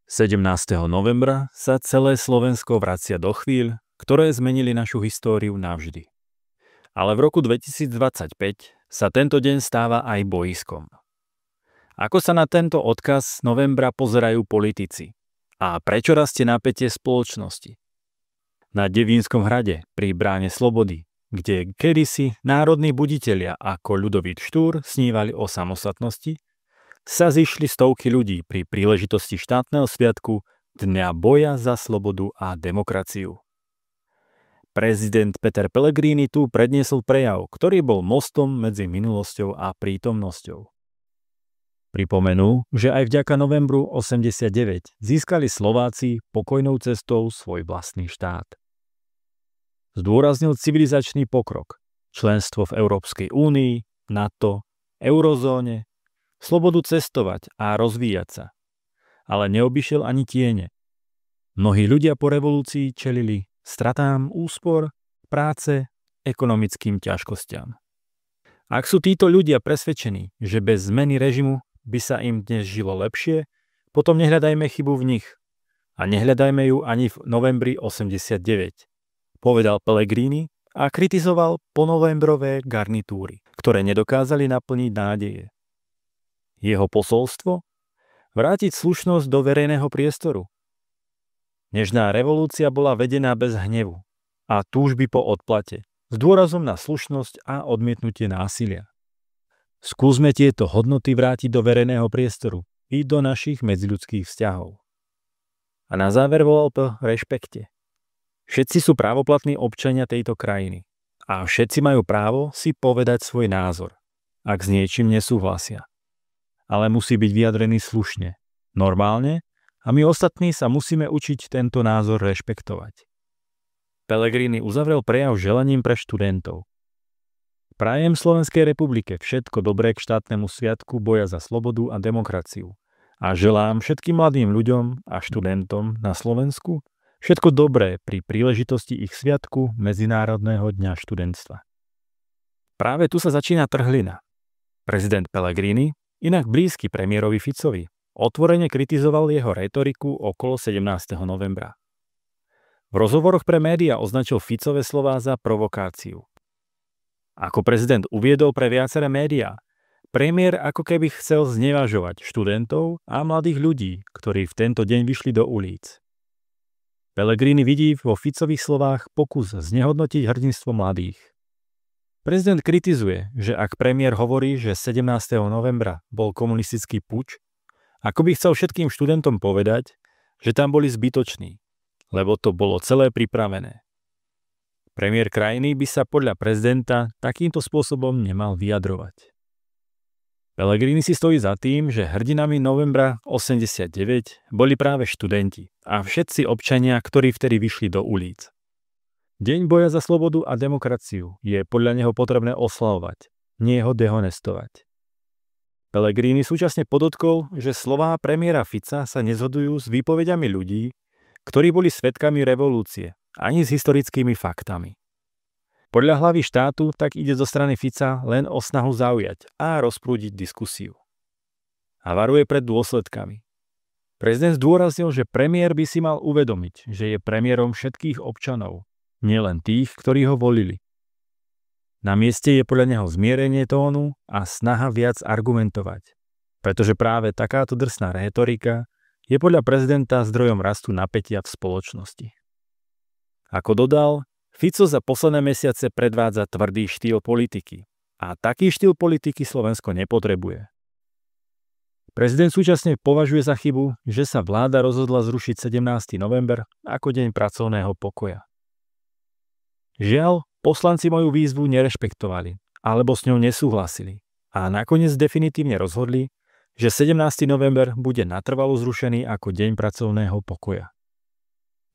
17. novembra sa celé Slovensko vracia do chvíľ, ktoré zmenili našu históriu navždy. Ale v roku 2025 sa tento deň stáva aj bojiskom. Ako sa na tento odkaz novembra pozerajú politici? A prečo rastie napätie spoločnosti? Na Devínskom hrade pri bráne Slobody, kde kedysi národní buditelia ako Ľudovít Štúr snívali o samostatnosti, sa zišli stovky ľudí pri príležitosti štátneho sviatku Dňa boja za slobodu a demokraciu. Prezident Peter Pellegrini tu predniesol prejav, ktorý bol mostom medzi minulosťou a prítomnosťou. Pripomenul, že aj vďaka novembru 89 získali Slováci pokojnou cestou svoj vlastný štát. Zdôraznil civilizačný pokrok, členstvo v Európskej únii, NATO, eurozóne, slobodu cestovať a rozvíjať sa. Ale neobyšiel ani tiene. Mnohí ľudia po revolúcii čelili stratám úspor, práce, ekonomickým ťažkostiam. Ak sú títo ľudia presvedčení, že bez zmeny režimu by sa im dnes žilo lepšie, potom nehľadajme chybu v nich. A nehľadajme ju ani v novembri 89, povedal Pellegrini a kritizoval ponovembrové garnitúry, ktoré nedokázali naplniť nádeje. Jeho posolstvo? Vrátiť slušnosť do verejného priestoru. Nežná revolúcia bola vedená bez hnevu a túžby po odplate, s dôrazom na slušnosť a odmietnutie násilia. Skúsme tieto hodnoty vrátiť do verejného priestoru i do našich medziľudských vzťahov. A na záver volal po rešpekte. Všetci sú právoplatní občania tejto krajiny a všetci majú právo si povedať svoj názor, ak s niečím nesúhlasia. Ale musí byť vyjadrený slušne, normálne a my ostatní sa musíme učiť tento názor rešpektovať. Pellegrini uzavrel prejav želaním pre študentov. Prajem Slovenskej republike všetko dobré k štátnemu sviatku boja za slobodu a demokraciu a želám všetkým mladým ľuďom a študentom na Slovensku všetko dobré pri príležitosti ich sviatku Medzinárodného dňa študentstva. Práve tu sa začína trhlina. Prezident Pellegrini, inak blízky premiérovi Ficovi, otvorene kritizoval jeho retoriku okolo 17. novembra. V rozhovoroch pre médiá označil Ficove slová za provokáciu. Ako prezident uviedol pre viaceré médiá, premiér ako keby chcel znevažovať študentov a mladých ľudí, ktorí v tento deň vyšli do ulic. Pellegrini vidí vo Ficových slovách pokus znehodnotiť hrdinstvo mladých. Prezident kritizuje, že ak premiér hovorí, že 17. novembra bol komunistický puč, ako by chcel všetkým študentom povedať, že tam boli zbytoční, lebo to bolo celé pripravené. Premiér krajiny by sa podľa prezidenta takýmto spôsobom nemal vyjadrovať. Pellegrini si stojí za tým, že hrdinami novembra 89 boli práve študenti a všetci občania, ktorí vtedy vyšli do ulic. Deň boja za slobodu a demokraciu je podľa neho potrebné oslavovať, nie ho dehonestovať. Pellegrini súčasne podotkol, že slová premiéra Fica sa nezhodujú s výpovediami ľudí, ktorí boli svedkami revolúcie, ani s historickými faktami. Podľa hlavy štátu tak ide zo strany Fica len o snahu zaujať a rozprúdiť diskusiu. A varuje pred dôsledkami. Prezident zdôraznil, že premiér by si mal uvedomiť, že je premiérom všetkých občanov, nielen tých, ktorí ho volili. Na mieste je podľa neho zmierenie tónu a snaha viac argumentovať, pretože práve takáto drsná rétorika je podľa prezidenta zdrojom rastu napätia v spoločnosti. Ako dodal, Fico za posledné mesiace predvádza tvrdý štýl politiky a taký štýl politiky Slovensko nepotrebuje. Prezident súčasne považuje za chybu, že sa vláda rozhodla zrušiť 17. november ako deň pracovného pokoja. Žiaľ, poslanci moju výzvu nerešpektovali alebo s ňou nesúhlasili a nakoniec definitívne rozhodli, že 17. november bude natrvalo zrušený ako deň pracovného pokoja.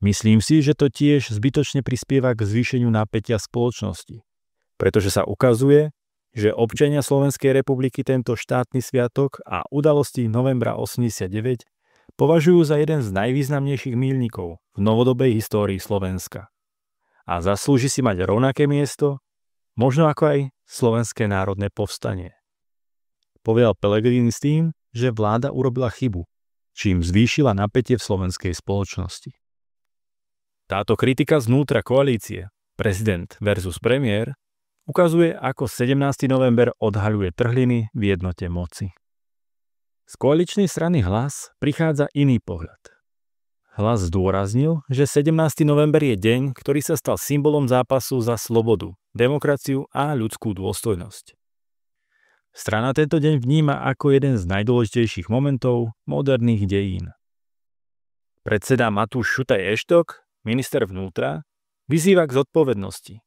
Myslím si, že to tiež zbytočne prispieva k zvýšeniu napätia spoločnosti, pretože sa ukazuje, že občania Slovenskej republiky tento štátny sviatok a udalosti novembra 89 považujú za jeden z najvýznamnejších míľnikov v novodobej histórii Slovenska. A zaslúži si mať rovnaké miesto, možno ako aj Slovenské národné povstanie. Povedal Pellegrini s tým, že vláda urobila chybu, čím zvýšila napätie v slovenskej spoločnosti. Táto kritika znútra koalície, prezident versus premiér, ukazuje, ako 17. november odhaľuje trhliny v jednote moci. Z koaličnej strany Hlas prichádza iný pohľad. Hlas zdôraznil, že 17. november je deň, ktorý sa stal symbolom zápasu za slobodu, demokraciu a ľudskú dôstojnosť. Strana tento deň vníma ako jeden z najdôležitejších momentov moderných dejín. Predseda Matúš Šutaj Eštok, minister vnútra, vyzýva k zodpovednosti.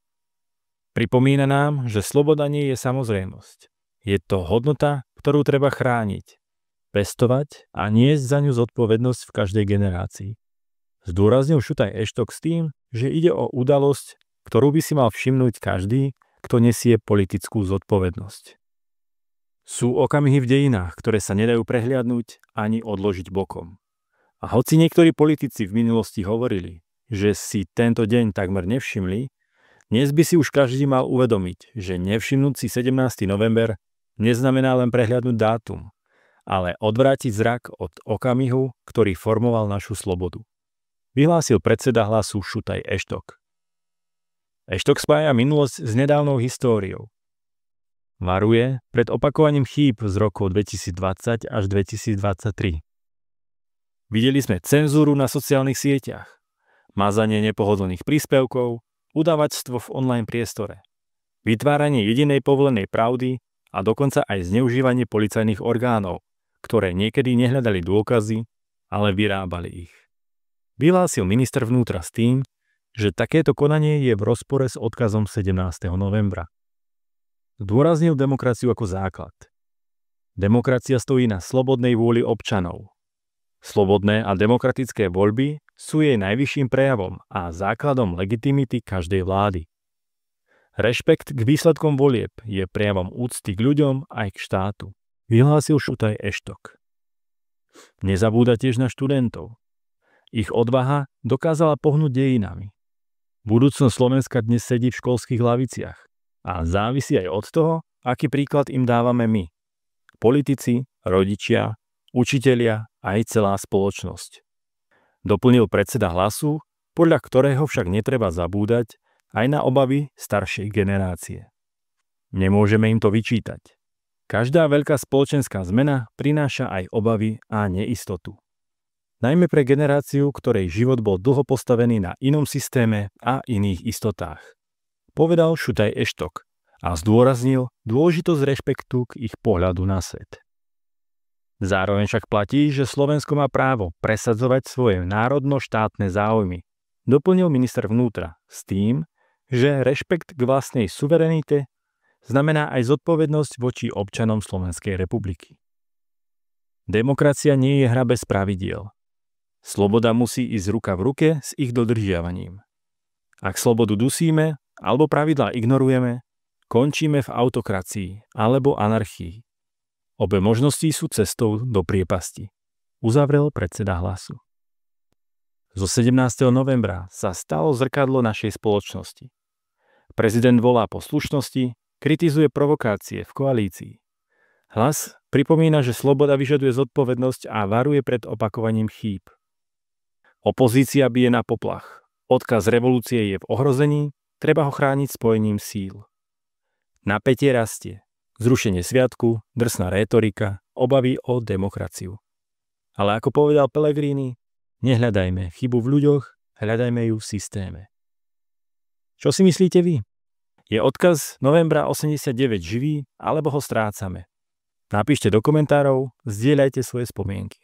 Pripomína nám, že sloboda nie je samozrejmosť. Je to hodnota, ktorú treba chrániť, pestovať a niesť za ňu zodpovednosť v každej generácii. Zdôraznil Šutaj Eštok s tým, že ide o udalosť, ktorú by si mal všimnúť každý, kto nesie politickú zodpovednosť. Sú okamihy v dejinách, ktoré sa nedajú prehliadnúť ani odložiť bokom. A hoci niektorí politici v minulosti hovorili, že si tento deň takmer nevšimli, dnes by si už každý mal uvedomiť, že nevšimnúť si 17. november neznamená len prehliadnúť dátum, ale odvrátiť zrak od okamihu, ktorý formoval našu slobodu. Vyhlásil predseda Hlasu Šutaj Eštok. Eštok spája minulosť s nedávnou históriou. Varuje pred opakovaním chýb z rokov 2020 až 2023. Videli sme cenzúru na sociálnych sieťach, mazanie nepohodlných príspevkov, udavačstvo v online priestore, vytváranie jedinej povolenej pravdy a dokonca aj zneužívanie policajných orgánov, ktoré niekedy nehľadali dôkazy, ale vyrábali ich. Vyhlásil minister vnútra s tým, že takéto konanie je v rozpore s odkazom 17. novembra. Zdôraznil demokraciu ako základ. Demokracia stojí na slobodnej vôli občanov. Slobodné a demokratické voľby sú jej najvyšším prejavom a základom legitimity každej vlády. Rešpekt k výsledkom volieb je prejavom úcty k ľuďom aj k štátu, vyhlásil Šutaj Eštok. Nezabúda tiež na študentov. Ich odvaha dokázala pohnúť dejinami. Budúcnosť Slovenska dnes sedí v školských laviciach a závisí aj od toho, aký príklad im dávame my. Politici, rodičia, učitelia aj celá spoločnosť. Doplnil predseda Hlasu, podľa ktorého však netreba zabúdať aj na obavy staršej generácie. Nemôžeme im to vyčítať. Každá veľká spoločenská zmena prináša aj obavy a neistotu. Najmä pre generáciu, ktorej život bol dlho postavený na inom systéme a iných istotách. Povedal Šutaj Eštok a zdôraznil dôležitosť rešpektu k ich pohľadu na svet. Zároveň však platí, že Slovensko má právo presadzovať svoje národno-štátne záujmy, doplnil minister vnútra s tým, že rešpekt k vlastnej suverenite znamená aj zodpovednosť voči občanom Slovenskej republiky. Demokracia nie je hra bez pravidiel. Sloboda musí ísť ruka v ruke s ich dodržiavaním. Ak slobodu dusíme alebo pravidlá ignorujeme, končíme v autokracii alebo anarchii. Obe možnosti sú cestou do priepasti, uzavrel predseda Hlasu. Zo 17. novembra sa stalo zrkadlo našej spoločnosti. Prezident volá po slušnosti, kritizuje provokácie v koalícii. Hlas pripomína, že sloboda vyžaduje zodpovednosť a varuje pred opakovaním chýb. Opozícia bije na poplach. Odkaz revolúcie je v ohrození, treba ho chrániť spojením síl. Napätie rastie. Zrušenie sviatku, drsná rétorika, obavy o demokraciu. Ale ako povedal Pellegrini, nehľadajme chybu v ľuďoch, hľadajme ju v systéme. Čo si myslíte vy? Je odkaz novembra 89 živý, alebo ho strácame? Napíšte do komentárov, zdieľajte svoje spomienky.